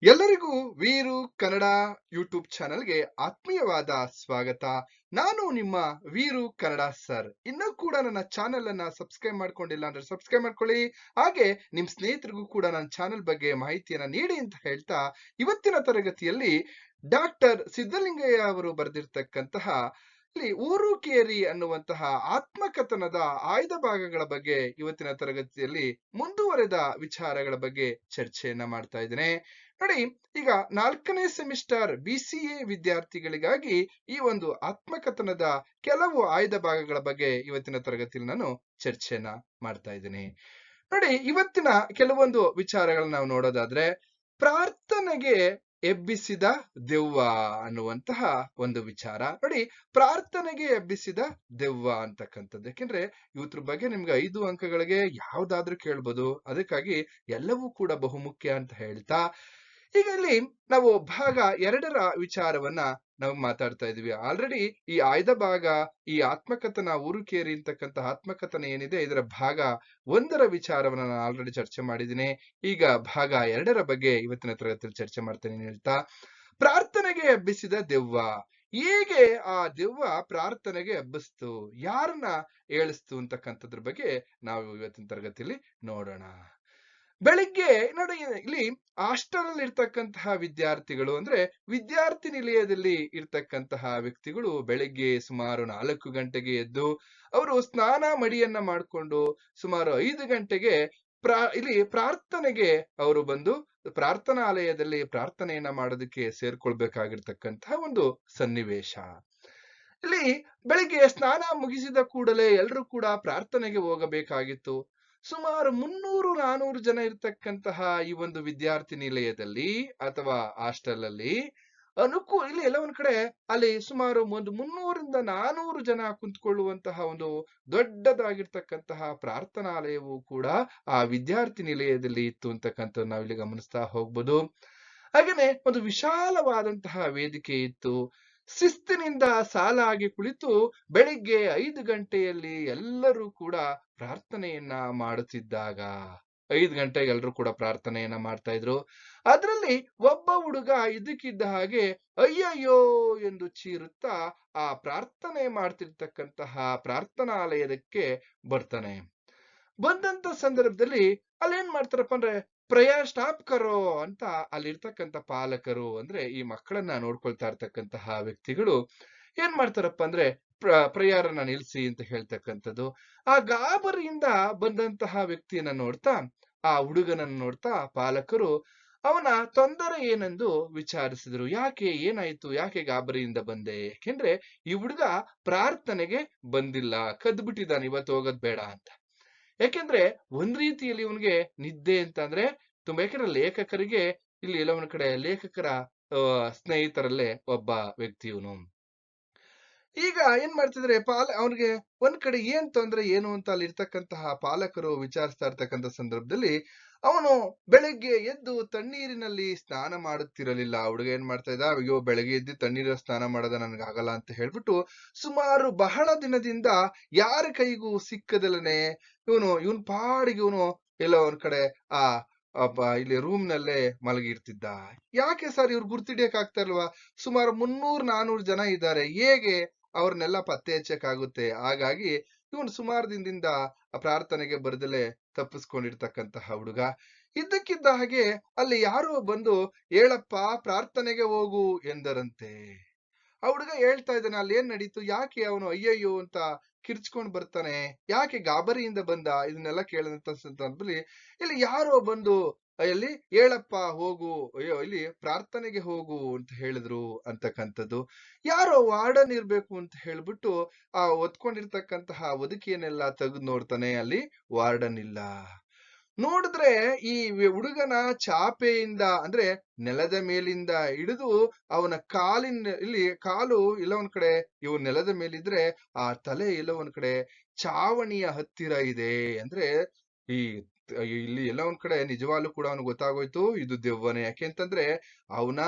ಎಲ್ಲರಿಗೂ ವೀರು ಕನ್ನಡ ಯೂಟ್ಯೂಬ್ ಚಾನೆಲ್ಗೆ ಆತ್ಮೀಯವಾದ ಸ್ವಾಗತ. ನಾನು ನಿಮ್ಮ ವೀರು ಕನ್ನಡ ಸರ್. ಇನ್ನೂ ಕೂಡ ನನ್ನ ಚಾನೆಲ್ ಅನ್ನ ಸಬ್ಸ್ಕ್ರೈಬ್ ಮಾಡ್ಕೊಂಡಿಲ್ಲ ಅಂದ್ರೆ ಸಬ್ಸ್ಕ್ರೈಬ್ ಮಾಡ್ಕೊಳ್ಳಿ. ಹಾಗೆ ನಿಮ್ ಸ್ನೇಹಿತರಿಗೂ ಕೂಡ ನನ್ನ ಚಾನೆಲ್ ಬಗ್ಗೆ ಮಾಹಿತಿಯನ್ನ ನೀಡಿ ಅಂತ ಹೇಳ್ತಾ, ಇವತ್ತಿನ ತರಗತಿಯಲ್ಲಿ ಡಾಕ್ಟರ್ ಸಿದ್ದಲಿಂಗಯ್ಯ ಅವರು ಬರೆದಿರ್ತಕ್ಕಂತಹ ಇಲ್ಲಿ ಊರು ಕೇರಿ ಅನ್ನುವಂತಹ ಆತ್ಮಕಥನದ ಆಯ್ದ ಭಾಗಗಳ ಬಗ್ಗೆ ಇವತ್ತಿನ ತರಗತಿಯಲ್ಲಿ ಮುಂದುವರೆದ ವಿಚಾರಗಳ ಬಗ್ಗೆ ಚರ್ಚೆಯನ್ನ ಮಾಡ್ತಾ ಇದ್ದೇನೆ. ನೋಡಿ, ಈಗ 4ನೇ ಸೆಮಿಸ್ಟರ್ BCA ವಿದ್ಯಾರ್ಥಿಗಳಿಗಾಗಿ ಈ ಒಂದು ಆತ್ಮಕಥನದ ಕೆಲವು ಆಯ್ದ ಭಾಗಗಳ ಬಗ್ಗೆ ಇವತ್ತಿನ ತರಗತಿಯಲ್ಲಿ ನಾನು ಚರ್ಚೆಯನ್ನ ಮಾಡ್ತಾ ಇದ್ದೀನಿ. ನೋಡಿ, ಇವತ್ತಿನ ಕೆಲವೊಂದು ವಿಚಾರಗಳನ್ನ ನಾವು ನೋಡೋದಾದ್ರೆ, ಪ್ರಾರ್ಥನೆಗೆ ಎಬ್ಬಿಸಿದ ದೆವ್ವ ಅನ್ನುವಂತಹ ಒಂದು ವಿಚಾರ. ನೋಡಿ, ಪ್ರಾರ್ಥನೆಗೆ ಎಬ್ಬಿಸಿದ ದೆವ್ವ ಅಂತಕ್ಕಂಥದ್ದು, ಯಾಕೆಂದ್ರೆ ಇವತ್ರ ಬಗ್ಗೆ ನಿಮ್ಗೆ 5 ಅಂಕಗಳಿಗೆ ಯಾವ್ದಾದ್ರೂ ಕೇಳ್ಬೋದು. ಅದಕ್ಕಾಗಿ ಎಲ್ಲವೂ ಕೂಡ ಬಹುಮುಖ್ಯ ಅಂತ ಹೇಳ್ತಾ, ಈಗ ಇಲ್ಲಿ ನಾವು ಭಾಗ 2ರ ವಿಚಾರವನ್ನ ನಾವು ಮಾತಾಡ್ತಾ ಇದೀವಿ. ಆಲ್ರೆಡಿ ಈ ಆಯ್ದ ಭಾಗ, ಈ ಆತ್ಮಕಥನ ಊರು ಕೇರಿ ಅಂತಕ್ಕಂಥ ಆತ್ಮಕಥನ ಏನಿದೆ, ಇದರ ಭಾಗ 1ರ ವಿಚಾರವನ್ನ ನಾನು ಆಲ್ರೆಡಿ ಚರ್ಚೆ ಮಾಡಿದ್ದೀನಿ. ಈಗ ಭಾಗ 2ರ ಬಗ್ಗೆ ಇವತ್ತಿನ ತರಗತಿಯಲ್ಲಿ ಚರ್ಚೆ ಮಾಡ್ತೇನೆ ಹೇಳ್ತಾ, ಪ್ರಾರ್ಥನೆಗೆ ಎಬ್ಬಿಸಿದ ದೆವ್ವ. ಹೇಗೆ ಆ ದೆವ್ವ ಪ್ರಾರ್ಥನೆಗೆ ಎಬ್ಬಿಸ್ತು, ಯಾರನ್ನ ಏಳಿಸ್ತು ಅಂತಕ್ಕಂಥದ್ರ ಬಗ್ಗೆ ನಾವು ಇವತ್ತಿನ ತರಗತಿಯಲ್ಲಿ ನೋಡೋಣ. ಬೆಳಿಗ್ಗೆ ನೋಡಿ, ಇಲ್ಲಿ ಹಾಸ್ಟೆಲ್ ಅಲ್ಲಿ ಇರ್ತಕ್ಕಂತಹ ವಿದ್ಯಾರ್ಥಿಗಳು, ಅಂದ್ರೆ ವಿದ್ಯಾರ್ಥಿ ನಿಲಯದಲ್ಲಿ ಇರ್ತಕ್ಕಂತಹ ವ್ಯಕ್ತಿಗಳು ಬೆಳಿಗ್ಗೆ ಸುಮಾರು 4 ಗಂಟೆಗೆ ಎದ್ದು ಅವರು ಸ್ನಾನ ಮಡಿಯನ್ನ ಮಾಡಿಕೊಂಡು ಸುಮಾರು 5 ಗಂಟೆಗೆ ಇಲ್ಲಿ ಪ್ರಾರ್ಥನೆಗೆ ಅವರು ಬಂದು ಪ್ರಾರ್ಥನಾಲಯದಲ್ಲಿ ಪ್ರಾರ್ಥನೆಯನ್ನ ಮಾಡೋದಕ್ಕೆ ಸೇರ್ಕೊಳ್ಬೇಕಾಗಿರ್ತಕ್ಕಂತಹ ಒಂದು ಸನ್ನಿವೇಶ. ಇಲ್ಲಿ ಬೆಳಿಗ್ಗೆ ಸ್ನಾನ ಮುಗಿಸಿದ ಕೂಡಲೇ ಎಲ್ಲರೂ ಕೂಡ ಪ್ರಾರ್ಥನೆಗೆ ಹೋಗಬೇಕಾಗಿತ್ತು. ಸುಮಾರು 300-400 ಜನ ಇರ್ತಕ್ಕಂತಹ ಈ ಒಂದು ವಿದ್ಯಾರ್ಥಿ ನಿಲಯದಲ್ಲಿ ಅಥವಾ ಹಾಸ್ಟೆಲ್ ಅಲ್ಲಿ ಇಲ್ಲಿ ಎಲ್ಲ ಒಂದ್ ಕಡೆ ಅಲ್ಲಿ ಸುಮಾರು ಒಂದು 300-400 ಜನ ಕುಂತ್ಕೊಳ್ಳುವಂತಹ ಒಂದು ದೊಡ್ಡದಾಗಿರ್ತಕ್ಕಂತಹ ಪ್ರಾರ್ಥನಾಲಯವು ಕೂಡ ಆ ವಿದ್ಯಾರ್ಥಿ ನಿಲಯದಲ್ಲಿ ಇತ್ತು ಅಂತಕ್ಕಂಥ ನಾವಿಲ್ಲಿ ಗಮನಿಸ್ತಾ ಹೋಗ್ಬೋದು. ಹಾಗೇನೆ ಒಂದು ವಿಶಾಲವಾದಂತಹ ವೇದಿಕೆ ಇತ್ತು. ಶಿಸ್ತಿನಿಂದ ಸಾಲಾಗಿ ಕುಳಿತು ಬೆಳಿಗ್ಗೆ 5 ಗಂಟೆಯಲ್ಲಿ ಎಲ್ಲರೂ ಕೂಡ ಪ್ರಾರ್ಥನೆಯನ್ನ ಮಾಡುತ್ತಿದ್ದಾಗ, 5 ಗಂಟೆಗೆ ಎಲ್ಲರೂ ಕೂಡ ಪ್ರಾರ್ಥನೆಯನ್ನ ಮಾಡ್ತಾ ಇದ್ರು. ಅದರಲ್ಲಿ ಒಬ್ಬ ಹುಡುಗ ಇದಕ್ಕಿದ್ದ ಹಾಗೆ ಅಯ್ಯಯ್ಯೋ ಎಂದು ಚೀರುತ್ತಾ ಆ ಪ್ರಾರ್ಥನೆ ಮಾಡ್ತಿರ್ತಕ್ಕಂತಹ ಪ್ರಾರ್ಥನಾಲಯದಕ್ಕೆ ಬರ್ತಾನೆ. ಬಂದಂತ ಸಂದರ್ಭದಲ್ಲಿ ಅಲ್ಲೇನ್ ಮಾಡ್ತಾರಪ್ಪ ಅಂದ್ರೆ, ಪ್ರೇಯರ್ ಸ್ಟಾಪ್ ಕರೋ ಅಂತ ಅಲ್ಲಿರ್ತಕ್ಕಂಥ ಪಾಲಕರು, ಅಂದ್ರೆ ಈ ಮಕ್ಕಳನ್ನ ನೋಡ್ಕೊಳ್ತಾ ಇರ್ತಕ್ಕಂತಹ ವ್ಯಕ್ತಿಗಳು ಏನ್ ಮಾಡ್ತಾರಪ್ಪ ಅಂದ್ರೆ, ಪ್ರೇಯರ್ ಅನ್ನ ನಿಲ್ಸಿ ಅಂತ ಹೇಳ್ತಕ್ಕಂಥದ್ದು. ಆ ಗಾಬರಿಯಿಂದ ಬಂದಂತಹ ವ್ಯಕ್ತಿಯನ್ನ ನೋಡ್ತಾ, ಆ ಹುಡುಗನನ್ನ ನೋಡ್ತಾ ಪಾಲಕರು ಅವನ ತೊಂದರೆ ಏನೆಂದು ವಿಚಾರಿಸಿದ್ರು. ಯಾಕೆ, ಏನಾಯ್ತು, ಯಾಕೆ ಗಾಬರಿಯಿಂದ ಬಂದೆ? ಯಾಕೆಂದ್ರೆ ಈ ಹುಡುಗ ಪ್ರಾರ್ಥನೆಗೆ ಬಂದಿಲ್ಲ, ಕದ್ಬಿಟ್ಟಿದ್ದಾನೆ, ಇವತ್ತು ಹೋಗೋದ್ ಬೇಡ ಅಂತ. ಯಾಕೆಂದ್ರೆ ಒಂದ್ ರೀತಿಯಲ್ಲಿ ಇವನ್ಗೆ ನಿದ್ದೆ ಅಂತ ಅಂದ್ರೆ ತುಂಬಾ, ಯಾಕಂದ್ರೆ ಲೇಖಕರಿಗೆ ಇಲ್ಲಿ ಎಲ್ಲ ಒಂದ್ ಕಡೆ ಲೇಖಕರ ಸ್ನೇಹಿತರಲ್ಲೇ ಒಬ್ಬ ವ್ಯಕ್ತಿ ಇವನು. ಈಗ ಏನ್ ಮಾಡ್ತಿದ್ರೆ, ಅವನಿಗೆ ಒಂದ್ ಕಡೆ ಏನ್ ತೊಂದ್ರೆ ಏನು ಅಂತ ಅಲ್ಲಿ ಇರ್ತಕ್ಕಂತಹ ಪಾಲಕರು ವಿಚಾರಿಸ್ತಾ ಇರ್ತಕ್ಕಂಥ ಸಂದರ್ಭದಲ್ಲಿ ಅವನು ಬೆಳಗ್ಗೆ ಎದ್ದು ತಣ್ಣೀರಿನಲ್ಲಿ ಸ್ನಾನ ಮಾಡುತ್ತಿರಲಿಲ್ಲ. ಹುಡುಗ ಏನ್ ಮಾಡ್ತಾ ಇದ್ದ, ಅಯ್ಯೋ ಬೆಳಗ್ಗೆ ಎದ್ದು ತಣ್ಣೀರ ಸ್ನಾನ ಮಾಡೋದ ನನ್ಗಾಗಲ್ಲ ಅಂತ ಹೇಳ್ಬಿಟ್ಟು ಸುಮಾರು ಬಹಳ ದಿನದಿಂದ ಯಾರ ಕೈಗೂ ಸಿಕ್ಕದಲ್ಲನೆ ಇವನ್ ಪಾಡಿಗೆ ಇವನು ಎಲ್ಲೋ ಒಂದ್ ಕಡೆ ಆ ಇಲ್ಲಿ ರೂಮ್ ನಲ್ಲೇ ಮಲಗಿರ್ತಿದ್ದ. ಯಾಕೆ ಸರ್, ಇವ್ರು ಗುರ್ತಿಡಿಯಕ್ ಆಗ್ತಾ ಇಲ್ವಾ? ಸುಮಾರು 300-400 ಜನ ಇದ್ದಾರೆ, ಹೇಗೆ ಅವ್ರನ್ನೆಲ್ಲ ಪತ್ತೆ ಹಚ್ಚಕ್ಕಾಗುತ್ತೆ? ಹಾಗಾಗಿ ಇವನು ಸುಮಾರು ದಿನದಿಂದ ಪ್ರಾರ್ಥನೆಗೆ ಬರದಲೆ ತಪ್ಪಿಸ್ಕೊಂಡಿರ್ತಕ್ಕಂತಹ ಹುಡುಗ. ಇದ್ದಕ್ಕಿದ್ದ ಹಾಗೆ ಅಲ್ಲಿ ಯಾರೋ ಬಂದು, ಹೇಳಪ್ಪ ಪ್ರಾರ್ಥನೆಗೆ ಹೋಗು ಎಂದರಂತೆ. ಆ ಹುಡುಗ ಹೇಳ್ತಾ ಇದ್ದಾನೆ, ಅಲ್ಲಿ ಏನ್ ನಡೀತು, ಯಾಕೆ ಅವನು ಅಯ್ಯಯ್ಯೋ ಅಂತ ಕಿರ್ಚ್ಕೊಂಡ್ ಬರ್ತಾನೆ, ಯಾಕೆ ಗಾಬರಿಯಿಂದ ಬಂದ? ಇದನ್ನೆಲ್ಲ ಕೇಳಿದಂತ ಸಂದರ್ಭದಲ್ಲಿ ಇಲ್ಲಿ ಯಾರೋ ಬಂದು ಅಲ್ಲಿ ಹೇಳಪ್ಪ ಹೋಗು, ಅಯ್ಯೋ ಇಲ್ಲಿ ಪ್ರಾರ್ಥನೆಗೆ ಹೋಗು ಅಂತ ಹೇಳಿದ್ರು ಅಂತಕ್ಕಂಥದ್ದು. ಯಾರೋ ವಾರ್ಡನ್ ಇರ್ಬೇಕು ಅಂತ ಹೇಳ್ಬಿಟ್ಟು ಆ ಒತ್ಕೊಂಡಿರ್ತಕ್ಕಂತಹ ಒದಕಿಯನ್ನೆಲ್ಲ ತೆಗೆದು ನೋಡ್ತಾನೆ, ಅಲ್ಲಿ ವಾರ್ಡನ್ ಇಲ್ಲ. ನೋಡಿದ್ರೆ ಈ ಹುಡುಗನ ಚಾಪೆಯಿಂದ, ಅಂದ್ರೆ ನೆಲದ ಮೇಲಿಂದ ಹಿಡಿದು ಅವನ ಇಲ್ಲಿ ಕಾಲು ಎಲ್ಲ ಒಂದ್ ಕಡೆ ಇವ್ ನೆಲದ ಮೇಲಿದ್ರೆ ಆ ತಲೆ ಎಲ್ಲ ಒಂದ್ ಕಡೆ ಚಾವಣಿಯ ಹತ್ತಿರ ಇದೆ. ಅಂದ್ರೆ ಈ ಇಲ್ಲಿ ಎಲ್ಲ ಒಂದ್ ಕಡೆ ನಿಜವಾಗ್ಲೂ ಕೂಡ ಅವನು ಗೊತ್ತಾಗೋಯ್ತು ಇದು ದೆವ್ವನೇ. ಯಾಕೆ ಅಂತಂದ್ರೆ ಅವನ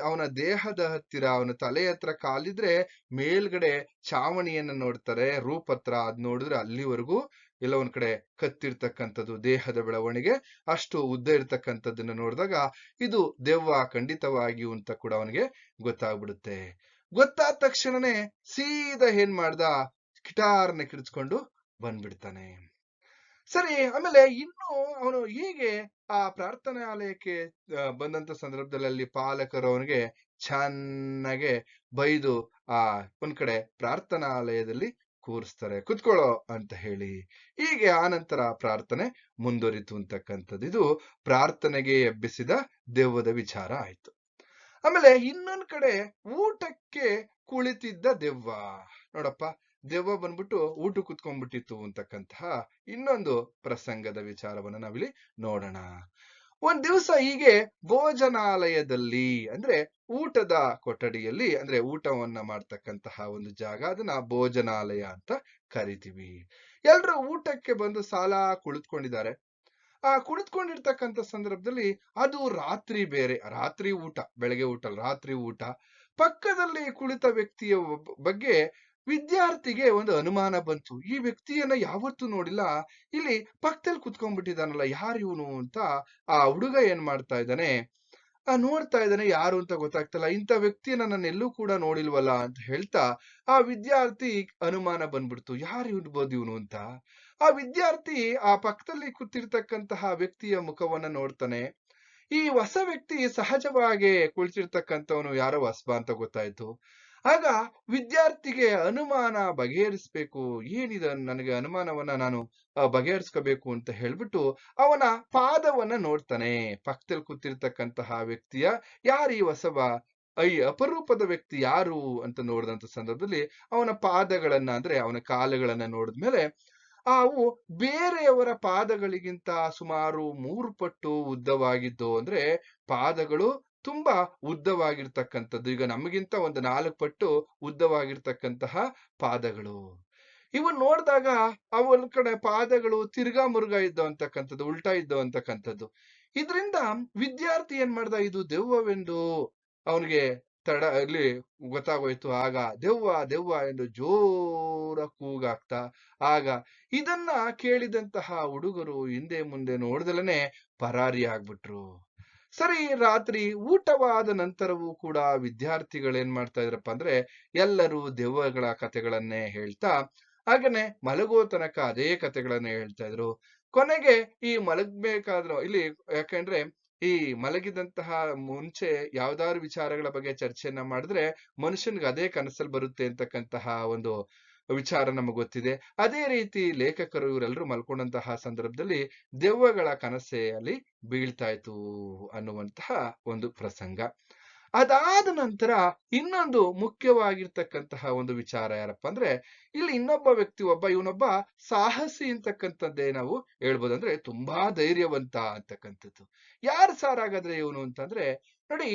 ಅವನ ದೇಹದ ಹತ್ತಿರ, ಅವನ ತಲೆ ಹತ್ರ ಕಾಲಿದ್ರೆ ಮೇಲ್ಗಡೆ ಚಾವಣಿಯನ್ನ ನೋಡ್ತಾರೆ, ರೂಪ್ ಹತ್ರ. ಅದ್ ನೋಡಿದ್ರೆ ಅಲ್ಲಿವರೆಗೂ ಎಲ್ಲ ಒಂದ್ ಕಡೆ ಕತ್ತಿರ್ತಕ್ಕಂಥದ್ದು, ದೇಹದ ಬೆಳವಣಿಗೆ ಅಷ್ಟು ಉದ್ದ ಇರ್ತಕ್ಕಂಥದ್ದನ್ನ ನೋಡಿದಾಗ ಇದು ದೆವ್ವ ಖಂಡಿತವಾಗಿಯೂ ಅಂತ ಕೂಡ ಅವನಿಗೆ ಗೊತ್ತಾಗ್ಬಿಡುತ್ತೆ. ಗೊತ್ತಾದ ತಕ್ಷಣನೇ ಸೀದಾ ಏನ್ ಮಾಡ್ದ, ಗಿಟಾರ್ನ ಕಿಡಿಸ್ಕೊಂಡು ಬಂದ್ಬಿಡ್ತಾನೆ. ಸರಿ, ಆಮೇಲೆ ಇನ್ನು ಅವನು ಹೀಗೆ ಆ ಪ್ರಾರ್ಥನಾಲಯಕ್ಕೆ ಬಂದಂತ ಸಂದರ್ಭದಲ್ಲಿ ಅಲ್ಲಿ ಪಾಲಕರು ಅವನಿಗೆ ಚೆನ್ನಾಗೆ ಬೈದು ಒಂದ್ ಕಡೆ ಪ್ರಾರ್ಥನಾಲಯದಲ್ಲಿ ಕೂರಿಸ್ತಾರೆ, ಕುತ್ಕೊಳ್ಳೋ ಅಂತ ಹೇಳಿ. ಹೀಗೆ ಆನಂತರ ಪ್ರಾರ್ಥನೆ ಮುಂದುವರಿತು ಅಂತಕ್ಕಂಥದ್ದು. ಇದು ಪ್ರಾರ್ಥನೆಗೆ ಎಬ್ಬಿಸಿದ ದೆವ್ವದ ವಿಚಾರ ಆಯ್ತು. ಆಮೇಲೆ ಇನ್ನೊಂದ್ ಕಡೆ ಊಟಕ್ಕೆ ಕುಳಿತಿದ್ದ ದೆವ್ವ. ನೋಡಪ್ಪ, ದೆವ್ವ ಬಂದ್ಬಿಟ್ಟು ಊಟ ಕುತ್ಕೊಂಡ್ಬಿಟ್ಟಿತ್ತು ಅಂತಕ್ಕಂತಹ ಇನ್ನೊಂದು ಪ್ರಸಂಗದ ವಿಚಾರವನ್ನ ನಾವಿಲ್ಲಿ ನೋಡೋಣ. ಒಂದ್ ದಿವಸ ಹೀಗೆ ಭೋಜನಾಲಯದಲ್ಲಿ, ಅಂದ್ರೆ ಊಟದ ಕೊಠಡಿಯಲ್ಲಿ, ಅಂದ್ರೆ ಊಟವನ್ನ ಮಾಡ್ತಕ್ಕಂತಹ ಒಂದು ಜಾಗ, ಅದನ್ನ ಭೋಜನಾಲಯ ಅಂತ ಕರಿತೀವಿ. ಎಲ್ರು ಊಟಕ್ಕೆ ಬಂದು ಸಾಲ ಕುಳಿತುಕೊಂಡಿದ್ದಾರೆ. ಕುಳಿತುಕೊಂಡಿರ್ತಕ್ಕಂಥ ಸಂದರ್ಭದಲ್ಲಿ ಅದು ರಾತ್ರಿ ಬೇರೆ, ರಾತ್ರಿ ಊಟ, ಬೆಳಗ್ಗೆ ಊಟ ಅಲ್ಲ, ರಾತ್ರಿ ಊಟ. ಪಕ್ಕದಲ್ಲಿ ಕುಳಿತ ವ್ಯಕ್ತಿಯ ಬಗ್ಗೆ ವಿದ್ಯಾರ್ಥಿಗೆ ಒಂದು ಅನುಮಾನ ಬಂತು. ಈ ವ್ಯಕ್ತಿಯನ್ನ ಯಾವತ್ತೂ ನೋಡಿಲ್ಲ, ಇಲ್ಲಿ ಪಕ್ಕದಲ್ಲಿ ಕುತ್ಕೊಂಡ್ಬಿಟ್ಟಿದಾನಲ್ಲ, ಯಾರು ಇವನು ಅಂತ ಆ ಹುಡುಗ ಏನ್ ಮಾಡ್ತಾ ಇದ್ದಾನೆ, ನೋಡ್ತಾ ಇದ್ದಾನೆ. ಯಾರು ಅಂತ ಗೊತ್ತಾಗ್ತಲ್ಲ, ಇಂಥ ವ್ಯಕ್ತಿಯನ್ನ ನಾನು ಎಲ್ಲೂ ಕೂಡ ನೋಡಿಲ್ವಲ್ಲ ಅಂತ ಹೇಳ್ತಾ ಆ ವಿದ್ಯಾರ್ಥಿ ಅನುಮಾನ ಬಂದ್ಬಿಡ್ತು, ಯಾರು ಇರ್ಬೋದು ಇವನು ಅಂತ. ಆ ವಿದ್ಯಾರ್ಥಿ ಆ ಪಕ್ಕದಲ್ಲಿ ಕೂತಿರ್ತಕ್ಕಂತಹ ವ್ಯಕ್ತಿಯ ಮುಖವನ್ನ ನೋಡ್ತಾನೆ. ಈ ಹೊಸ ವ್ಯಕ್ತಿ ಸಹಜವಾಗಿ ಕುಳಿತಿರ್ತಕ್ಕಂಥವನು ಯಾರೋ ಹೊಸಬ ಅಂತ ಗೊತ್ತಾಯ್ತು. ಆಗ ವಿದ್ಯಾರ್ಥಿಗೆ ಅನುಮಾನ ಬಗೆಹರಿಸ್ಬೇಕು, ಏನಿದೆ ನನಗೆ ಅನುಮಾನವನ್ನ ನಾನು ಬಗೆಹರಿಸ್ಕೋಬೇಕು ಅಂತ ಹೇಳ್ಬಿಟ್ಟು ಅವನ ಪಾದವನ್ನ ನೋಡ್ತಾನೆ. ಪಕ್ಕದಲ್ಲಿ ಕೂತಿರ್ತಕ್ಕಂತಹ ವ್ಯಕ್ತಿಯ ಯಾರು ಈ ಹೊಸಬ, ಅಪರೂಪದ ವ್ಯಕ್ತಿ ಯಾರು ಅಂತ ನೋಡಿದಂತ ಸಂದರ್ಭದಲ್ಲಿ ಅವನ ಪಾದಗಳನ್ನ, ಅಂದ್ರೆ ಅವನ ಕಾಲುಗಳನ್ನ ನೋಡಿದ್ಮೇಲೆ ಅವು ಬೇರೆಯವರ ಪಾದಗಳಿಗಿಂತ ಸುಮಾರು 3 ಪಟ್ಟು ಉದ್ದವಾಗಿದ್ದು, ಅಂದ್ರೆ ಪಾದಗಳು ತುಂಬಾ ಉದ್ದವಾಗಿರ್ತಕ್ಕಂಥದ್ದು. ಈಗ ನಮಗಿಂತ ಒಂದು 4 ಪಟ್ಟು ಉದ್ದವಾಗಿರ್ತಕ್ಕಂತಹ ಪಾದಗಳು. ಇವನ್ ನೋಡಿದಾಗ ಅವನ ಕಡೆ ಪಾದಗಳು ತಿರ್ಗಾ ಮುರುಗಾ ಇದ್ದೋ ಅಂತಕ್ಕಂಥದ್ದು, ಉಲ್ಟಾ ಇದ್ದೋ ಅಂತಕ್ಕಂಥದ್ದು. ಇದರಿಂದ ವಿದ್ಯಾರ್ಥಿ ಏನ್ ಮಾಡ್ದ, ಇದು ದೆವ್ವವೆಂದು ಅವನಿಗೆ ಇಲ್ಲಿ ಗೊತ್ತಾಗೋಯ್ತು. ಆಗ ದೆವ್ವ ದೆವ್ವ ಎಂದು ಜೋರ ಕೂಗಾಗ್ತಾ, ಆಗ ಇದನ್ನ ಕೇಳಿದಂತಹ ಹುಡುಗರು ಹಿಂದೆ ಮುಂದೆ ನೋಡ್ದಲನೆ ಪರಾರಿ ಆಗ್ಬಿಟ್ರು. ಸರಿ, ರಾತ್ರಿ ಊಟವಾದ ನಂತರವೂ ಕೂಡ ವಿದ್ಯಾರ್ಥಿಗಳೇನ್ ಮಾಡ್ತಾ ಇದ್ರಪ್ಪ ಅಂದ್ರೆ ಎಲ್ಲರೂ ದೆವ್ವಗಳ ಕಥೆಗಳನ್ನೇ ಹೇಳ್ತಾ, ಹಾಗೇನೆ ಮಲಗೋ ತನಕ ಅದೇ ಕಥೆಗಳನ್ನೇ ಹೇಳ್ತಾ ಇದ್ರು. ಕೊನೆಗೆ ಈ ಮಲಗ್ಬೇಕಾದ್ರು ಇಲ್ಲಿ, ಯಾಕಂದ್ರೆ ಈ ಮಲಗಿದಂತಹ ಮುಂಚೆ ಯಾವ್ದಾದ್ರು ವಿಚಾರಗಳ ಬಗ್ಗೆ ಚರ್ಚೆಯನ್ನ ಮಾಡಿದ್ರೆ ಮನುಷ್ಯನ್ಗೆ ಅದೇ ಕನಸಲ್ಲಿ ಬರುತ್ತೆ ಅಂತಕ್ಕಂತಹ ಒಂದು ವಿಚಾರ ನಮಗೆ ಗೊತ್ತಿದೆ. ಅದೇ ರೀತಿ ಲೇಖಕರು ಇವರೆಲ್ಲರೂ ಮಲ್ಕೊಂಡಂತಹ ಸಂದರ್ಭದಲ್ಲಿ ದೆವ್ವಗಳ ಕನಸೆ ಅಲ್ಲಿ ಬೀಳ್ತಾ ಇತ್ತು ಅನ್ನುವಂತಹ ಒಂದು ಪ್ರಸಂಗ. ಅದಾದ ನಂತರ ಇನ್ನೊಂದು ಮುಖ್ಯವಾಗಿರ್ತಕ್ಕಂತಹ ಒಂದು ವಿಚಾರ ಯಾರಪ್ಪ ಅಂದ್ರೆ, ಇಲ್ಲಿ ಇನ್ನೊಬ್ಬ ವ್ಯಕ್ತಿ, ಇವನೊಬ್ಬ ಸಾಹಸಿ ಅಂತಕ್ಕಂಥದ್ದೇ ನಾವು ಹೇಳ್ಬೋದು. ಅಂದ್ರೆ ತುಂಬಾ ಧೈರ್ಯವಂತ ಅಂತಕ್ಕಂಥದ್ದು. ಯಾರು ಸಾರ್ ಹಾಗಾದ್ರೆ ಇವನು ಅಂತಂದ್ರೆ, ನೋಡಿ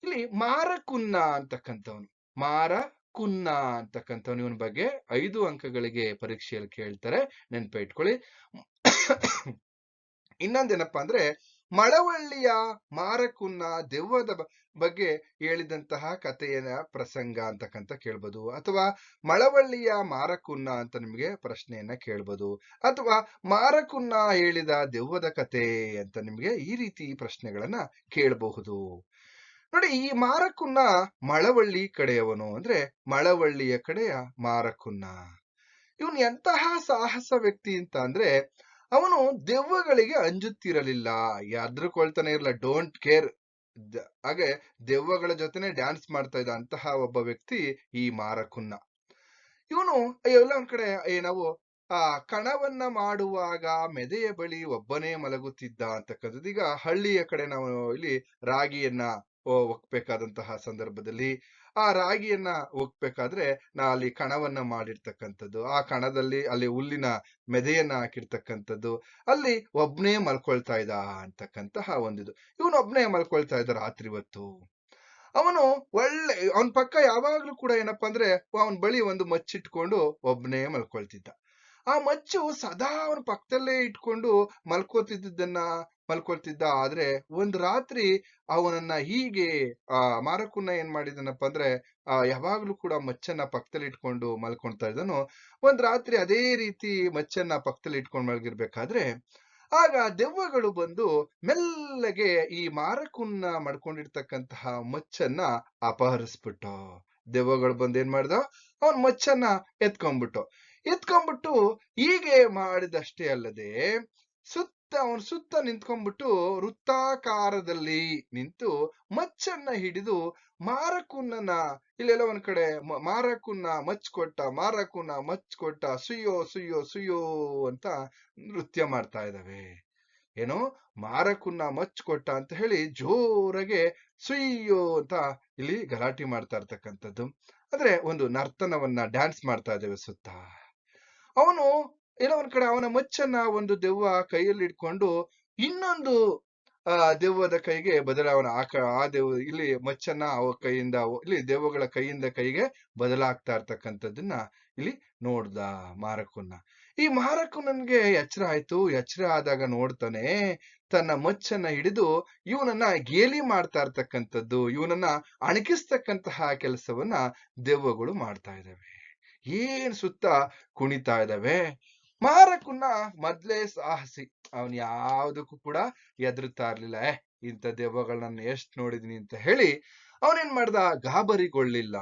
ಇಲ್ಲಿ ಮಾರಕುನ್ನ ಅಂತಕ್ಕಂಥವನು, ಮಾರಕುನ್ನ ಅಂತಕ್ಕಂಥವನು. ಇವನ ಬಗ್ಗೆ 5 ಅಂಕಗಳಿಗೆ ಪರೀಕ್ಷೆಯಲ್ಲಿ ಕೇಳ್ತಾರೆ, ನೆನ್ಪು ಇಟ್ಕೊಳ್ಳಿ. ಇನ್ನೊಂದೇನಪ್ಪಾ ಅಂದ್ರೆ, ಮಳವಳ್ಳಿಯ ಮಾರಕುನ್ನ ದೆವ್ವದ ಬಗ್ಗೆ ಹೇಳಿದಂತಹ ಕಥೆಯ ಪ್ರಸಂಗ ಅಂತಕ್ಕಂಥ ಕೇಳ್ಬೋದು, ಅಥವಾ ಮಳವಳ್ಳಿಯ ಮಾರಕುನ್ನ ಅಂತ ನಿಮ್ಗೆ ಪ್ರಶ್ನೆಯನ್ನ ಕೇಳ್ಬೋದು, ಅಥವಾ ಮಾರಕುನ್ನ ಹೇಳಿದ ದೆವ್ವದ ಕತೆ ಅಂತ ನಿಮ್ಗೆ ಈ ರೀತಿ ಪ್ರಶ್ನೆಗಳನ್ನ ಕೇಳಬಹುದು. ನೋಡಿ, ಈ ಮಾರಕುನ್ನ ಮಳವಳ್ಳಿ ಕಡೆಯವನು, ಅಂದ್ರೆ ಮಳವಳ್ಳಿಯ ಕಡೆಯ ಮಾರಕುನ್ನ. ಇವನು ಎಂತಹ ಸಾಹಸ ವ್ಯಕ್ತಿ ಅಂತ ಅಂದ್ರೆ, ಅವನು ದೆವ್ವಗಳಿಗೆ ಅಂಜುತ್ತಿರಲಿಲ್ಲ, ಹೆದರ್ಕೊಳ್ತಾನೆ ಇರಲಿಲ್ಲ, ಡೋಂಟ್ ಕೇರ್. ಹಾಗೆ ದೆವ್ವಗಳ ಜೊತೆನೆ ಡ್ಯಾನ್ಸ್ ಮಾಡ್ತಾ ಇದ್ದ ಅಂತಹ ಒಬ್ಬ ವ್ಯಕ್ತಿ ಈ ಮಾರಕುನ್ನ. ಇವನು ಎಲ್ಲ ಒಂದ್ ಕಡೆ ನಾವು ಕಣವನ್ನ ಮಾಡುವಾಗ ಮೆದೆಯ ಬಳಿ ಒಬ್ಬನೇ ಮಲಗುತ್ತಿದ್ದ ಅಂತಕ್ಕಂಥದ್ದು. ಈಗ ಹಳ್ಳಿಯ ಕಡೆ ನಾವು ಇಲ್ಲಿ ರಾಗಿಯನ್ನ ಒಕ್ಬೇಕಾದಂತಹ ಸಂದರ್ಭದಲ್ಲಿ ಆ ರಾಗಿಯನ್ನ ಒಕ್ಬೇಕಾದ್ರೆ ಅಲ್ಲಿ ಕಣವನ್ನ ಮಾಡಿರ್ತಕ್ಕಂಥದ್ದು, ಆ ಕಣದಲ್ಲಿ ಅಲ್ಲಿ ಹುಲ್ಲಿನ ಮೆದೆಯನ್ನ ಹಾಕಿರ್ತಕ್ಕಂಥದ್ದು, ಅಲ್ಲಿ ಒಬ್ನೇ ಮಲ್ಕೊಳ್ತಾ ಇದ್ದ ಅಂತಕ್ಕಂತಹ ಒಂದಿದು. ಇವನು ಒಬ್ನೇ ಮಲ್ಕೊಳ್ತಾ ಇದ್ದ ರಾತ್ರಿ ಹೊತ್ತು. ಅವನು ಅವನ ಪಕ್ಕ ಯಾವಾಗ್ಲೂ ಕೂಡ ಏನಪ್ಪಾ ಅಂದ್ರೆ, ಅವನ ಬಳಿ ಒಂದು ಮಚ್ಚಿಟ್ಕೊಂಡು ಒಬ್ನೇ ಮಲ್ಕೊಳ್ತಿದ್ದ. ಆ ಮಚ್ಚು ಸದಾ ಅವನ ಪಕ್ಕದಲ್ಲೇ ಇಟ್ಕೊಂಡು ಮಲ್ಕೋತಿದ್ದನ್ನ ಮಲ್ಕೊಳ್ತಿದ್ದ. ಆದ್ರೆ ಒಂದ್ ರಾತ್ರಿ ಅವನನ್ನ ಹೀಗೆ ಮಾರಕುನ್ನ ಏನ್ ಮಾಡಿದನಪ್ಪ ಅಂದ್ರೆ ಯಾವಾಗ್ಲೂ ಕೂಡ ಮಚ್ಚನ್ನ ಪಕ್ಕದಲ್ಲಿ ಇಟ್ಕೊಂಡು ಮಲ್ಕೊಳ್ತಾ ಇದ್ದನು. ಒಂದ್ ರಾತ್ರಿ ಅದೇ ರೀತಿ ಮಚ್ಚನ್ನ ಪಕ್ಕದಲ್ಲಿ ಇಟ್ಕೊಂಡು ಮಲಗಿರ್ಬೇಕಾದ್ರೆ ಆಗ ದೆವ್ವಗಳು ಬಂದು ಮೆಲ್ಲಗೆ ಈ ಮಾರಕುನ್ನ ಮಾಡ್ಕೊಂಡಿರ್ತಕ್ಕಂತಹ ಮಚ್ಚನ್ನ ಅಪಹರಿಸ್ಬಿಟ್ಟು, ದೆವ್ವಗಳು ಬಂದು ಏನ್ ಮಾಡ್ದ, ಅವನ್ ಮಚ್ಚನ್ನ ಎತ್ಕೊಂಡ್ಬಿಟ್ಟು ಹೀಗೆ ಮಾಡಿದಷ್ಟೇ ಅಲ್ಲದೆ ಅವನ್ ಸುತ್ತ ನಿಂತ್ಕೊಂಡ್ಬಿಟ್ಟು ವೃತ್ತಾಕಾರದಲ್ಲಿ ನಿಂತು ಮಚ್ಚನ್ನ ಹಿಡಿದು ಮಾರಕುನ್ನನ ಇಲ್ಲೆಲ್ಲ ಒಂದ್ ಕಡೆ ಮಾರಕುನ್ನ ಮಚ್ ಕೊಟ್ಟ ಸುಯ್ಯೋ ಸುಯ್ಯೋ ಸುಯ್ಯೋ ಅಂತ ನೃತ್ಯ ಮಾಡ್ತಾ ಇದ್ದಾವೆ. ಏನೋ ಮಾರಕುನ್ನ ಮಚ್ ಕೊಟ್ಟ ಅಂತ ಹೇಳಿ ಜೋರಾಗೆ ಸುಯ್ಯೋ ಅಂತ ಇಲ್ಲಿ ಗಲಾಟೆ ಮಾಡ್ತಾ ಇರ್ತಕ್ಕಂಥದ್ದು. ಅಂದ್ರೆ ಒಂದು ನರ್ತನವನ್ನ ಡ್ಯಾನ್ಸ್ ಮಾಡ್ತಾ ಇದ್ದೇವೆ ಸುತ್ತ. ಅವನು ಏನೋ ಒಂದ್ ಕಡೆ ಅವನ ಮಚ್ಚನ್ನ ಒಂದು ದೆವ್ವ ಕೈಯಲ್ಲಿ ಇಟ್ಕೊಂಡು ಇನ್ನೊಂದು ದೆವ್ವದ ಕೈಗೆ ಬದಲಾವಣೆ ಆ ದೆವ್ವ ಇಲ್ಲಿ ಮಚ್ಚನ್ನ ಇಲ್ಲಿ ದೆವ್ವಗಳ ಕೈಯಿಂದ ಕೈಗೆ ಬದಲಾಗ್ತಾ ಇರ್ತಕ್ಕಂಥದ್ದನ್ನ ಇಲ್ಲಿ ನೋಡ್ದ ಮಾರಕುನ್ನ. ಈ ಮಾರಕುನ್ನನ್ಗೆ ಎಚ್ಚರ ಆಯ್ತು. ಎಚ್ಚರ ಆದಾಗ ನೋಡ್ತಾನೆ ತನ್ನ ಮಚ್ಚನ್ನ ಹಿಡಿದು ಇವನನ್ನ ಗೇಲಿ ಮಾಡ್ತಾ ಇರ್ತಕ್ಕಂಥದ್ದು, ಇವನನ್ನ ಅಣಕಿಸ್ತಕ್ಕಂತಹ ಕೆಲಸವನ್ನ ದೆವ್ವಗಳು ಮಾಡ್ತಾ ಇದ್ದಾವೆ. ಏನ್ ಸುತ್ತ ಕುಣಿತಾ ಇದ್ದಾವೆ. ಮಾರಕುನ್ನ ಮೊದ್ಲೇ ಸಾಹಸಿ, ಅವನ್ ಯಾವ್ದಕ್ಕೂ ಕೂಡ ಹೆದರ್ತಾ ಇರ್ಲಿಲ್ಲ. ಇಂಥ ದೆವ್ವಗಳನ್ನ ಎಷ್ಟ್ ನೋಡಿದೀನಿ ಅಂತ ಹೇಳಿ ಅವನೇನ್ ಮಾಡ್ದ, ಗಾಬರಿಗೊಳ್ಳಿಲ್ಲ.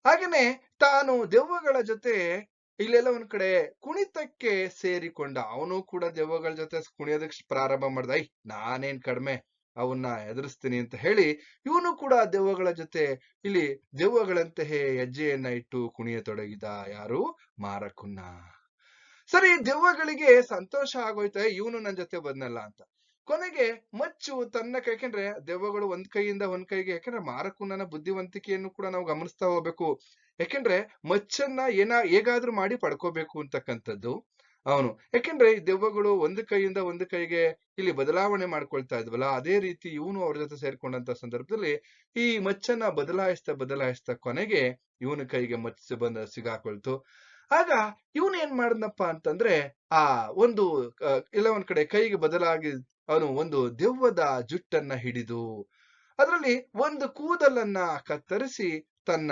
ಹಾಗೇನೆ ತಾನು ದೆವ್ವಗಳ ಜೊತೆ ಇಲ್ಲೆಲ್ಲ ಒಂದ್ ಕಡೆ ಕುಣಿತಕ್ಕೆ ಸೇರಿಕೊಂಡ. ಅವನು ಕೂಡ ದೆವ್ವಗಳ ಜೊತೆ ಕುಣಿಯೋದಕ್ಕೆ ಪ್ರಾರಂಭ ಮಾಡ್ದ. ನಾನೇನ್ ಕಡಿಮೆ, ಅವನ್ನ ಎದುರಿಸ್ತೀನಿ ಅಂತ ಹೇಳಿ ಇವನು ಕೂಡ ದೆವ್ವಗಳ ಜೊತೆ ಇಲ್ಲಿ ದೆವ್ವಗಳಂತೆಯೇ ಹೆಜ್ಜೆಯನ್ನ ಇಟ್ಟು ಕುಣಿಯತೊಡಗಿದ. ಯಾರು, ಮಾರಕುನ್ನ. ಸರಿ, ದೆವ್ವಗಳಿಗೆ ಸಂತೋಷ ಆಗೋಯ್ತು, ಇವನು ನನ್ ಜೊತೆ ಬಂದಲ್ಲ ಅಂತ. ಕೊನೆಗೆ ಮಚ್ಚು ತನ್ನ ಯಾಕೆಂದ್ರೆ ದೆವ್ವಗಳು ಒಂದ್ ಕೈಯಿಂದ ಒಂದ್ ಕೈಗೆ, ಯಾಕಂದ್ರೆ ಮಾರಕುನ್ನನ ಬುದ್ಧಿವಂತಿಕೆಯನ್ನು ಕೂಡ ನಾವು ಗಮನಿಸ್ತಾ ಹೋಗ್ಬೇಕು. ಯಾಕೆಂದ್ರೆ ಮಚ್ಚನ್ನ ಹೇಗಾದ್ರೂ ಮಾಡಿ ಪಡ್ಕೋಬೇಕು ಅಂತಕ್ಕಂಥದ್ದು ಅವನು. ಯಾಕೆಂದ್ರೆ ಈ ದೆವ್ವಗಳು ಒಂದು ಕೈಯಿಂದ ಒಂದು ಕೈಗೆ ಇಲ್ಲಿ ಬದಲಾವಣೆ ಮಾಡ್ಕೊಳ್ತಾ ಇದ್ವಲ್ಲ, ಅದೇ ರೀತಿ ಇವನು ಅವ್ರ ಜೊತೆ ಸೇರ್ಕೊಂಡಂತ ಸಂದರ್ಭದಲ್ಲಿ ಈ ಮಚ್ಚನ್ನ ಬದಲಾಯಿಸ್ತಾ ಕೊನೆಗೆ ಇವನ ಕೈಗೆ ಮಚ್ಚು ಸಿಗಾಕೊಳ್ತು. ಆಗ ಇವನು ಏನ್ ಮಾಡಿದ್ನಪ್ಪ ಅಂತಂದ್ರೆ ಒಂದು ಎಲ್ಲ ಒಂದ್ ಕಡೆ ಕೈಗೆ ಬದಲಾಗಿ ಅವನು ಒಂದು ದೆವ್ವದ ಜುಟ್ಟನ್ನ ಹಿಡಿದು ಅದರಲ್ಲಿ ಒಂದು ಕೂದಲನ್ನ ಕತ್ತರಿಸಿ ತನ್ನ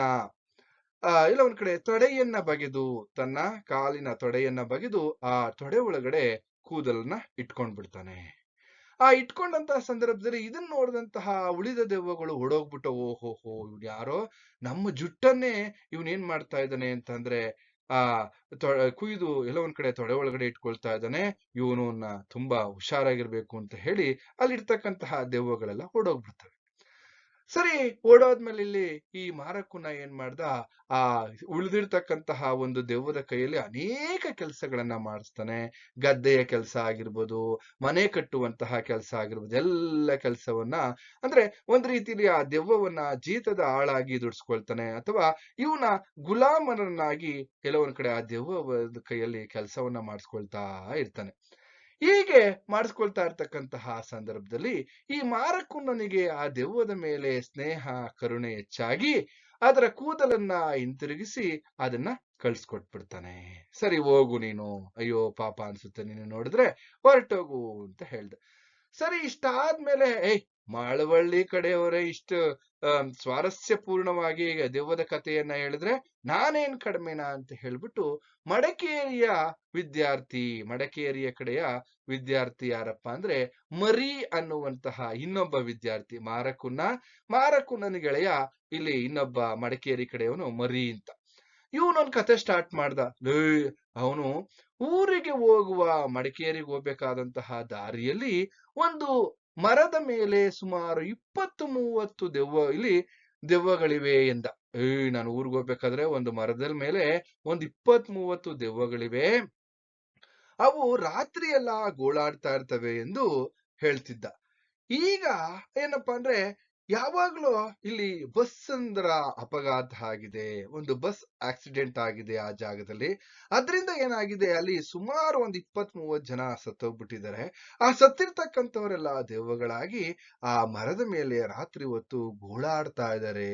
ಇಲ್ಲ ಒಂದ್ ಕಡೆ ತೊಡೆಯನ್ನ ಬಗೆದು, ತನ್ನ ಕಾಲಿನ ತೊಡೆಯನ್ನ ಬಗೆದು ಆ ತೊಡೆ ಒಳಗಡೆ ಕೂದಲನ್ನ ಇಟ್ಕೊಂಡ್ಬಿಡ್ತಾನೆ. ಇಟ್ಕೊಂಡಂತಹ ಸಂದರ್ಭದಲ್ಲಿ ಇದನ್ನ ನೋಡಿದಂತಹ ಉಳಿದ ದೆವ್ವಗಳು ಓಡೋಗ್ಬಿಟ್ಟು, ಓಹೋಹೋ, ಇವ್ನು ಯಾರೋ ನಮ್ಮ ಜುಟ್ಟನ್ನೇ ಏನ್ ಮಾಡ್ತಾ ಇದ್ದಾನೆ ಅಂತಂದ್ರೆ ಕುಯ್ದು ಎಲ್ಲ ಒಂದ್ ಕಡೆ ತೊಡೆ ಒಳಗಡೆ ಇಟ್ಕೊಳ್ತಾ ಇದ್ದಾನೆ, ಇವನನ್ನ ತುಂಬಾ ಹುಷಾರಾಗಿರ್ಬೇಕು ಅಂತ ಹೇಳಿ ಅಲ್ಲಿರ್ತಕ್ಕಂತಹ ದೆವ್ವಗಳೆಲ್ಲ ಓಡೋಗ್ಬಿಡ್ತವೆ. ಸರಿ, ಓಡೋದ್ಮೇಲೆ ಇಲ್ಲಿ ಈ ಮಾರಕುನ್ನ ಏನ್ ಮಾಡ್ದ, ಉಳಿದಿರ್ತಕ್ಕಂತಹ ಒಂದು ದೆವ್ವದ ಕೈಯಲ್ಲಿ ಅನೇಕ ಕೆಲಸಗಳನ್ನ ಮಾಡಿಸ್ತಾನೆ. ಗದ್ದೆಯ ಕೆಲಸ ಆಗಿರ್ಬೋದು, ಮನೆ ಕಟ್ಟುವಂತಹ ಕೆಲಸ ಆಗಿರ್ಬೋದು, ಎಲ್ಲ ಕೆಲಸವನ್ನ ಅಂದ್ರೆ ಒಂದ್ ರೀತಿಯಲ್ಲಿ ಆ ದೆವ್ವವನ್ನ ಜೀತದ ಆಳಾಗಿ ದುಡಿಸ್ಕೊಳ್ತಾನೆ, ಅಥವಾ ಇವನ ಗುಲಾಮನನ್ನಾಗಿ ಕೆಲವೊಂದ್ ಕಡೆ ಆ ದೆವ್ವದ ಕೈಯಲ್ಲಿ ಕೆಲಸವನ್ನ ಮಾಡಿಸ್ಕೊಳ್ತಾ ಇರ್ತಾನೆ. ಹೀಗೆ ಮಾಡಿಸ್ಕೊಳ್ತಾ ಇರ್ತಕ್ಕಂತಹ ಸಂದರ್ಭದಲ್ಲಿ ಈ ಮಾರಕುನ್ನನಿಗೆ ಆ ದೆವ್ವದ ಮೇಲೆ ಸ್ನೇಹ ಕರುಣೆ ಹೆಚ್ಚಾಗಿ ಅದರ ಕೂದಲನ್ನ ಹಿಂತಿರುಗಿಸಿ ಅದನ್ನ ಕಳ್ಸ್ಕೊಟ್ಬಿಡ್ತಾನೆ. ಸರಿ, ಹೋಗು ನೀನು, ಅಯ್ಯೋ ಪಾಪ ಅನ್ಸುತ್ತೆ ನೀನು ನೋಡಿದ್ರೆ, ಹೊರಟೋಗು ಅಂತ ಹೇಳ್ದೆ. ಸರಿ, ಇಷ್ಟಾದ್ಮೇಲೆ ಮಾಳವಳ್ಳಿ ಕಡೆಯವರೇ ಇಷ್ಟು ಸ್ವಾರಸ್ಯ ಪೂರ್ಣವಾಗಿ ದೆವ್ವದ ಕಥೆಯನ್ನ ಹೇಳಿದ್ರೆ ನಾನೇನ್ ಕಡಿಮೆನಾ ಅಂತ ಹೇಳ್ಬಿಟ್ಟು ಮಡಕೇರಿಯ ಕಡೆಯ ವಿದ್ಯಾರ್ಥಿ ಯಾರಪ್ಪ ಅಂದ್ರೆ ಮರಿ ಅನ್ನುವಂತಹ ಇನ್ನೊಬ್ಬ ವಿದ್ಯಾರ್ಥಿ, ಮಾರಕುನ್ನನ ಗೆಳೆಯ ಇಲ್ಲಿ ಇನ್ನೊಬ್ಬ ಮಡಕೇರಿ ಕಡೆಯವನು ಮರಿ ಅಂತ. ಇವನೊಂದ್ ಕತೆ ಸ್ಟಾರ್ಟ್ ಮಾಡ್ದ. ಅವನು ಊರಿಗೆ ಹೋಗುವ, ಮಡಿಕೇರಿಗೆ ಹೋಗ್ಬೇಕಾದಂತಹ ದಾರಿಯಲ್ಲಿ ಒಂದು ಮರದ ಮೇಲೆ ಸುಮಾರು 20-30 ದೆವ್ವಗಳಿವೆ ಎಂದ. ನಾನು ಊರಿಗೆ ಹೋಗ್ಬೇಕಾದ್ರೆ ಒಂದು ಮರದ ಮೇಲೆ ಒಂದು 20-30 ದೆವ್ವಗಳಿವೆ, ಅವು ರಾತ್ರಿ ಎಲ್ಲ ಗೋಳಾಡ್ತಾ ಇರ್ತವೆ ಎಂದು ಹೇಳ್ತಿದ್ದ. ಈಗ ಏನಪ್ಪಾ ಅಂದ್ರೆ ಯಾವಾಗ್ಲೂ ಇಲ್ಲಿ ಬಸ್ ಅಪಘಾತ ಆಗಿದೆ, ಒಂದು ಬಸ್ ಆಕ್ಸಿಡೆಂಟ್ ಆಗಿದೆ ಆ ಜಾಗದಲ್ಲಿ. ಅದರಿಂದ ಏನಾಗಿದೆ, ಅಲ್ಲಿ ಸುಮಾರು ಒಂದು 20-30 ಜನ ಸತ್ತೋಗ್ಬಿಟ್ಟಿದ್ದಾರೆ. ಆ ಸತ್ತಿರ್ತಕ್ಕಂಥವರೆಲ್ಲ ದೆವ್ವಗಳಾಗಿ ಆ ಮರದ ಮೇಲೆ ರಾತ್ರಿ ಹೊತ್ತು ಗೋಳಾಡ್ತಾ ಇದ್ದಾರೆ.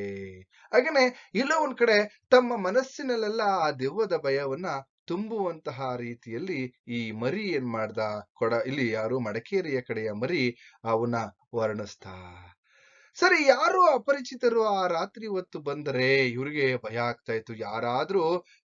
ಹಾಗೇನೆ ಇಲ್ಲ ಒಂದ್ ಕಡೆ ತಮ್ಮ ಮನಸ್ಸಿನಲ್ಲೆಲ್ಲ ಆ ದೆವ್ವದ ಭಯವನ್ನ ತುಂಬುವಂತಹ ರೀತಿಯಲ್ಲಿ ಈ ಮರಿ ಏನ್ ಮಾಡ್ದ, ಇಲ್ಲಿ ಯಾರು ಮಡಕೇರಿಯ ಕಡೆಯ ಮರಿ ಅವನ್ನ ವರ್ಣಿಸ್ತಾ. ಸರಿ, ಯಾರು ಅಪರಿಚಿತರು ಆ ರಾತ್ರಿ ಹೊತ್ತು ಬಂದರೆ ಇವ್ರಿಗೆ ಭಯ ಆಗ್ತಾ ಇತ್ತು. ಯಾರಾದ್ರೂ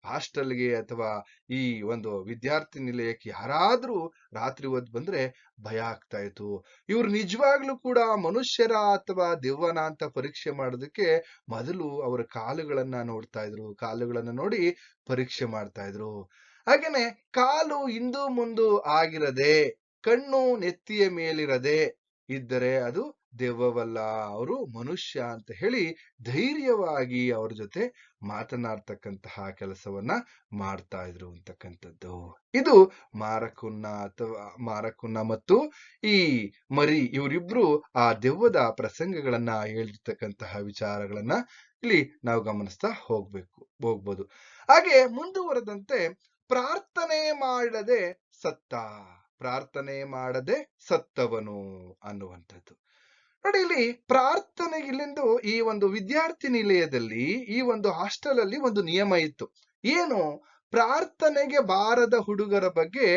ಹಾಸ್ಟೆಲ್ಗೆ ಅಥವಾ ಈ ಒಂದು ವಿದ್ಯಾರ್ಥಿ ನಿಲಯಕ್ಕೆ ಯಾರಾದ್ರೂ ರಾತ್ರಿ ಹೊತ್ತು ಬಂದ್ರೆ ಭಯ ಆಗ್ತಾ ಇತ್ತು. ಇವ್ರು ನಿಜವಾಗ್ಲೂ ಕೂಡ ಮನುಷ್ಯರ ಅಥವಾ ದೆವ್ವನ ಅಂತ ಪರೀಕ್ಷೆ ಮಾಡೋದಕ್ಕೆ ಮೊದಲು ಅವರ ಕಾಲುಗಳನ್ನ ನೋಡ್ತಾ ಇದ್ರು. ಕಾಲುಗಳನ್ನ ನೋಡಿ ಪರೀಕ್ಷೆ ಮಾಡ್ತಾ ಇದ್ರು. ಹಾಗೇನೆ ಕಾಲು ಹಿಂದು ಮುಂದು ಆಗಿರದೆ, ಕಣ್ಣು ನೆತ್ತಿಯ ಮೇಲಿರದೆ ಇದ್ದರೆ ಅದು ದೆವ್ವವಲ್ಲ, ಅವರು ಮನುಷ್ಯ ಅಂತ ಹೇಳಿ ಧೈರ್ಯವಾಗಿ ಅವ್ರ ಜೊತೆ ಮಾತನಾಡ್ತಕ್ಕಂತಹ ಕೆಲಸವನ್ನ ಮಾಡ್ತಾ ಇದ್ರು ಅಂತಕ್ಕಂಥದ್ದು. ಇದು ಮಾರಕುನ್ನ ಮತ್ತು ಈ ಮರಿ ಇವರಿಬ್ರು ಆ ದೆವ್ವದ ಪ್ರಸಂಗಗಳನ್ನ ಹೇಳಿರ್ತಕ್ಕಂತಹ ವಿಚಾರಗಳನ್ನ ಇಲ್ಲಿ ನಾವು ಗಮನಿಸ್ತಾ ಹೋಗ್ಬೋದು. ಹಾಗೆ ಮುಂದುವರೆದಂತೆ ಪ್ರಾರ್ಥನೆ ಮಾಡದೆ ಸತ್ತವನು ಅನ್ನುವಂಥದ್ದು. ನೋಡಿ, ಇಲ್ಲಿ ಪ್ರಾರ್ಥನೆಗೆ ಇಲ್ಲಿಂದು ಈ ಒಂದು ವಿದ್ಯಾರ್ಥಿ ನಿಲಯದಲ್ಲಿ ಈ ಒಂದು ಹಾಸ್ಟೆಲ್ ಅಲ್ಲಿ ಒಂದು ನಿಯಮ ಇತ್ತು. ಏನು? ಪ್ರಾರ್ಥನೆಗೆ ಬಾರದ ಹುಡುಗರ ಬಗ್ಗೆ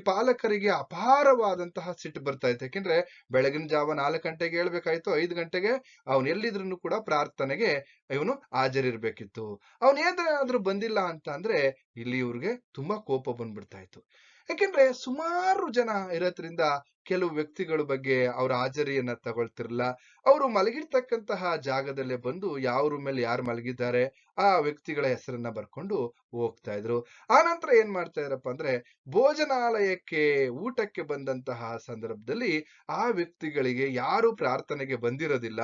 ಪಾಲಕರಿಗೆ ಅಪಾರವಾದಂತಹ ಸಿಟ್ಟು ಬರ್ತಾ ಇತ್ತು. ಯಾಕೆಂದ್ರೆ ಬೆಳಗಿನ ಜಾವ 4 ಗಂಟೆಗೆ ಹೇಳ್ಬೇಕಾಯ್ತು, 5 ಗಂಟೆಗೆ ಅವನು ಎಲ್ಲಿದ್ರು ಕೂಡ ಪ್ರಾರ್ಥನೆಗೆ ಇವನು ಹಾಜರಿರ್ಬೇಕಿತ್ತು. ಅವನ್ ಏನಾದ್ರೂ ಬಂದಿಲ್ಲ ಅಂತ ಅಂದ್ರೆ ಇಲ್ಲಿ ಇವ್ರಿಗೆ ತುಂಬಾ ಕೋಪ ಬಂದ್ಬಿಡ್ತಾ ಇತ್ತು. ಯಾಕೆಂದ್ರೆ ಸುಮಾರು ಜನ ಇರೋದ್ರಿಂದ ಕೆಲವು ವ್ಯಕ್ತಿಗಳ ಬಗ್ಗೆ ಅವ್ರ ಹಾಜರಿಯನ್ನ ತಗೊಳ್ತಿರ್ಲಿಲ್ಲ. ಅವರು ಮಲಗಿರ್ತಕ್ಕಂತಹ ಜಾಗದಲ್ಲೇ ಬಂದು ಯಾವ ರೂಮಲ್ಲಿ ಯಾರು ಮಲಗಿದ್ದಾರೆ ಆ ವ್ಯಕ್ತಿಗಳ ಹೆಸರನ್ನ ಬರ್ಕೊಂಡು ಹೋಗ್ತಾ ಇದ್ರು. ಆನಂತರ ಏನ್ ಮಾಡ್ತಾ ಇದ್ರಪ್ಪ ಅಂದ್ರೆ ಭೋಜನಾಲಯಕ್ಕೆ ಊಟಕ್ಕೆ ಬಂದಂತಹ ಸಂದರ್ಭದಲ್ಲಿ ಆ ವ್ಯಕ್ತಿಗಳಿಗೆ ಯಾರು ಪ್ರಾರ್ಥನೆಗೆ ಬಂದಿರೋದಿಲ್ಲ.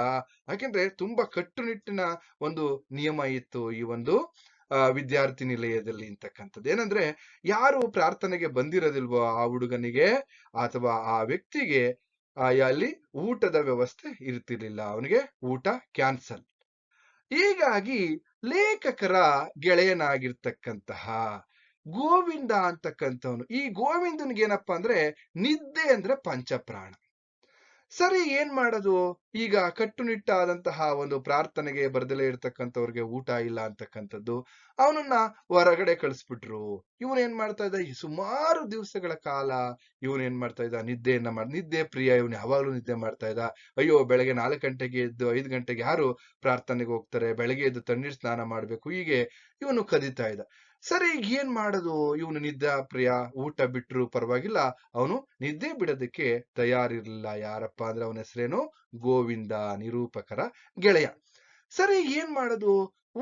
ಯಾಕೆಂದ್ರೆ ತುಂಬಾ ಕಟ್ಟುನಿಟ್ಟಿನ ಒಂದು ನಿಯಮ ಇತ್ತು ಈ ಒಂದು ವಿದ್ಯಾರ್ಥಿ ನಿಲಯದಲ್ಲಿ ಅಂತಕ್ಕಂಥದ್ದು. ಏನಂದ್ರೆ ಯಾರು ಪ್ರಾರ್ಥನೆಗೆ ಬಂದಿರೋದಿಲ್ವೋ ಆ ಹುಡುಗನಿಗೆ ಅಥವಾ ಆ ವ್ಯಕ್ತಿಗೆ ಅಲ್ಲಿ ಊಟದ ವ್ಯವಸ್ಥೆ ಇರ್ತಿರ್ಲಿಲ್ಲ, ಅವನಿಗೆ ಊಟ ಕ್ಯಾನ್ಸಲ್. ಹೀಗಾಗಿ ಲೇಖಕರ ಗೆಳೆಯನಾಗಿರ್ತಕ್ಕಂತಹ ಗೋವಿಂದ ಅಂತಕ್ಕಂಥವನು, ಈ ಗೋವಿಂದನಿಗೆ ಏನಪ್ಪಾ ಅಂದ್ರೆ ನಿದ್ದೆ ಅಂದ್ರೆ ಪಂಚಪ್ರಾಣ. ಸರಿ, ಏನ್ ಮಾಡೋದು? ಈಗ ಕಟ್ಟುನಿಟ್ಟಾದಂತಹ ಒಂದು ಪ್ರಾರ್ಥನೆಗೆ ಬರ್ದಲೇ ಇರ್ತಕ್ಕಂಥವ್ರಿಗೆ ಊಟ ಇಲ್ಲ ಅಂತಕ್ಕಂಥದ್ದು. ಅವನನ್ನ ಹೊರಗಡೆ ಕಳಿಸ್ಬಿಟ್ರು. ಇವನೇನ್ ಮಾಡ್ತಾ ಇದ್ದ, ಈ ಸುಮಾರು ದಿವಸಗಳ ಕಾಲ ಇವನೇನ್ ಮಾಡ್ತಾ ಇದ್ದ, ನಿದ್ದೆ ಪ್ರಿಯ, ಇವನು ಯಾವಾಗ್ಲೂ ನಿದ್ದೆ ಮಾಡ್ತಾ ಇದ್ದ. ಅಯ್ಯೋ, ಬೆಳಗ್ಗೆ 4 ಗಂಟೆಗೆ ಎದ್ದು 5 ಗಂಟೆಗೆ ಯಾರು ಪ್ರಾರ್ಥನೆಗೆ ಹೋಗ್ತಾರೆ, ಬೆಳಗ್ಗೆ ಎದ್ದು ತಣ್ಣೀರ್ ಸ್ನಾನ ಮಾಡ್ಬೇಕು, ಹೀಗೆ ಇವನು ಕದೀತಾ ಇದ್ದ. ಸರಿ, ಏನ್ ಮಾಡೋದು? ಇವನು ನಿದ್ದೆ ಪ್ರಿಯ, ಊಟ ಬಿಟ್ರು ಪರವಾಗಿಲ್ಲ, ಅವನು ನಿದ್ದೆ ಬಿಡೋದಕ್ಕೆ ತಯಾರಿರ್ಲಿಲ್ಲ. ಯಾರಪ್ಪ ಅಂದ್ರೆ ಅವನ ಹೆಸರೇನು? ಗೋವಿಂದ, ನಿರೂಪಕರ ಗೆಳೆಯ. ಸರಿ, ಏನ್ ಮಾಡೋದು?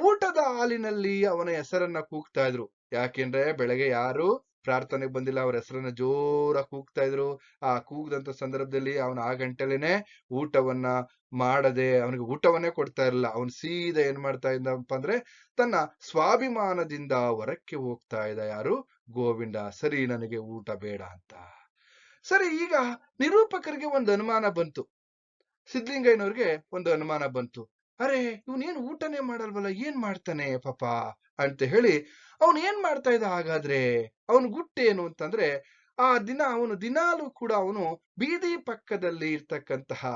ಊಟದ ಹಾಲಿನಲ್ಲಿ ಅವನ ಹೆಸರನ್ನ ಕೂಗ್ತಾ ಇದ್ರು. ಯಾಕೆಂದ್ರೆ ಬೆಳಗ್ಗೆ ಯಾರು ಪ್ರಾರ್ಥನೆಗೆ ಬಂದಿಲ್ಲ, ಅವ್ರ ಹೆಸರನ್ನ ಜೋರಾಗಿ ಕೂಗ್ತಾ ಇದ್ರು. ಆ ಕೂಗದಂತ ಸಂದರ್ಭದಲ್ಲಿ ಅವನು ಆ ಗಂಟೆಲೇನೆ ಊಟವನ್ನ ಮಾಡದೆ ಅವನಿಗೆ ಊಟವನ್ನೇ ಕೊಡ್ತಾ ಇರಲಿಲ್ಲ. ಅವನು ಸೀದಾ ಏನ್ ಮಾಡ್ತಾ ಇದ್ದಪ್ಪ ಅಂದ್ರೆ ತನ್ನ ಸ್ವಾಭಿಮಾನದಿಂದ ಹೊರಕ್ಕೆ ಹೋಗ್ತಾ ಇದ್ದ. ಯಾರು? ಗೋವಿಂದ. ಸರಿ, ನನಗೆ ಊಟ ಬೇಡ ಅಂತ. ಸರಿ, ಈಗ ನಿರೂಪಕರಿಗೆ ಒಂದು ಅನುಮಾನ ಬಂತು, ಸಿದ್ಧಲಿಂಗಯ್ಯನವ್ರಿಗೆ ಒಂದು ಅನುಮಾನ ಬಂತು. ಅರೆ, ಇವನೇನು ಊಟನೇ ಮಾಡಲ್ವಲ್ಲ, ಏನ್ ಮಾಡ್ತಾನೆ ಪಾಪ ಅಂತ ಹೇಳಿ ಅವನು ಏನ್ ಮಾಡ್ತಾ ಇದ್ದ ಹಾಗಾದ್ರೆ? ಅವನು ಗುಟ್ಟೇನು ಅಂತಂದ್ರೆ ಅವನು ದಿನಾಲೂ ಕೂಡ ಅವನು ಬೀದಿ ಪಕ್ಕದಲ್ಲಿ ಇರ್ತಕ್ಕಂತಹ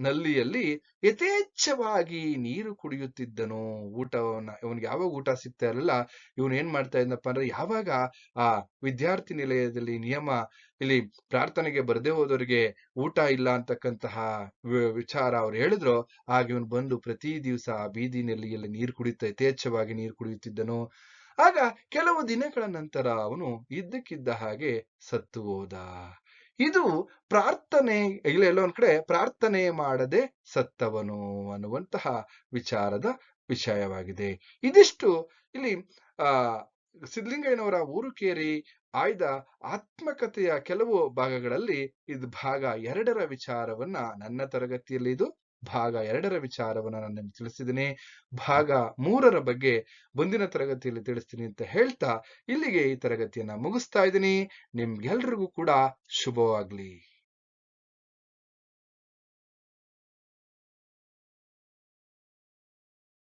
ನಲ್ಲಿಯಲ್ಲಿ ಯಥೇಚ್ಛವಾಗಿ ನೀರು ಕುಡಿಯುತ್ತಿದ್ದನು. ಇವನಿಗೆ ಯಾವಾಗ ಊಟ ಸಿಗ್ತಾ ಇರಲಿಲ್ಲ, ಇವನು ಏನ್ ಮಾಡ್ತಾ ಇದ್ದಪ್ಪ ಅಂದ್ರೆ ಯಾವಾಗ ಆ ವಿದ್ಯಾರ್ಥಿ ನಿಲಯದಲ್ಲಿ ನಿಯಮ, ಇಲ್ಲಿ ಪ್ರಾರ್ಥನೆಗೆ ಬರದೇ ಹೋದವರಿಗೆ ಊಟ ಇಲ್ಲ ಅಂತಕ್ಕಂತಹ ವಿಚಾರ ಅವ್ರು ಹೇಳಿದ್ರು, ಆಗ ಇವನು ಬಂದು ಪ್ರತಿ ದಿವಸ ಬೀದಿ ನಲ್ಲಿಯಲ್ಲಿ ಯಥೇಚ್ಛವಾಗಿ ನೀರು ಕುಡಿಯುತ್ತಿದ್ದನು. ಆಗ ಕೆಲವು ದಿನಗಳ ನಂತರ ಅವನು ಇದ್ದಕ್ಕಿದ್ದ ಹಾಗೆ ಸತ್ತು ಹೋದ. ಇದು ಪ್ರಾರ್ಥನೆ, ಎಲ್ಲೋ ಒಂದ್ ಕಡೆ ಪ್ರಾರ್ಥನೆ ಮಾಡದೆ ಸತ್ತವನು ಅನ್ನುವಂತಹ ವಿಚಾರದ ವಿಷಯವಾಗಿದೆ. ಇದಿಷ್ಟು ಇಲ್ಲಿ ಸಿದ್ಧಲಿಂಗಯ್ಯನವರ ಊರುಕೇರಿ ಆಯ್ದ ಆತ್ಮಕಥೆಯ ಕೆಲವು ಭಾಗಗಳಲ್ಲಿ ಇದು ಭಾಗ 2ರ ವಿಚಾರವನ್ನ ನನ್ನ ತರಗತಿಯಲ್ಲಿ ಇದು ಭಾಗ 2ರ ವಿಚಾರವನ್ನ ನಾನು ನಿಮ್ಗೆ ತಿಳಿಸಿದ್ದೀನಿ. ಭಾಗ 3ರ ಬಗ್ಗೆ ಮುಂದಿನ ತರಗತಿಯಲ್ಲಿ ತಿಳಿಸ್ತೀನಿ ಅಂತ ಹೇಳ್ತಾ ಇಲ್ಲಿಗೆ ಈ ತರಗತಿಯನ್ನ ಮುಗಿಸ್ತಾ ಇದ್ದೀನಿ. ನಿಮ್ಗೆಲ್ರಿಗೂ ಕೂಡ ಶುಭವಾಗ್ಲಿ.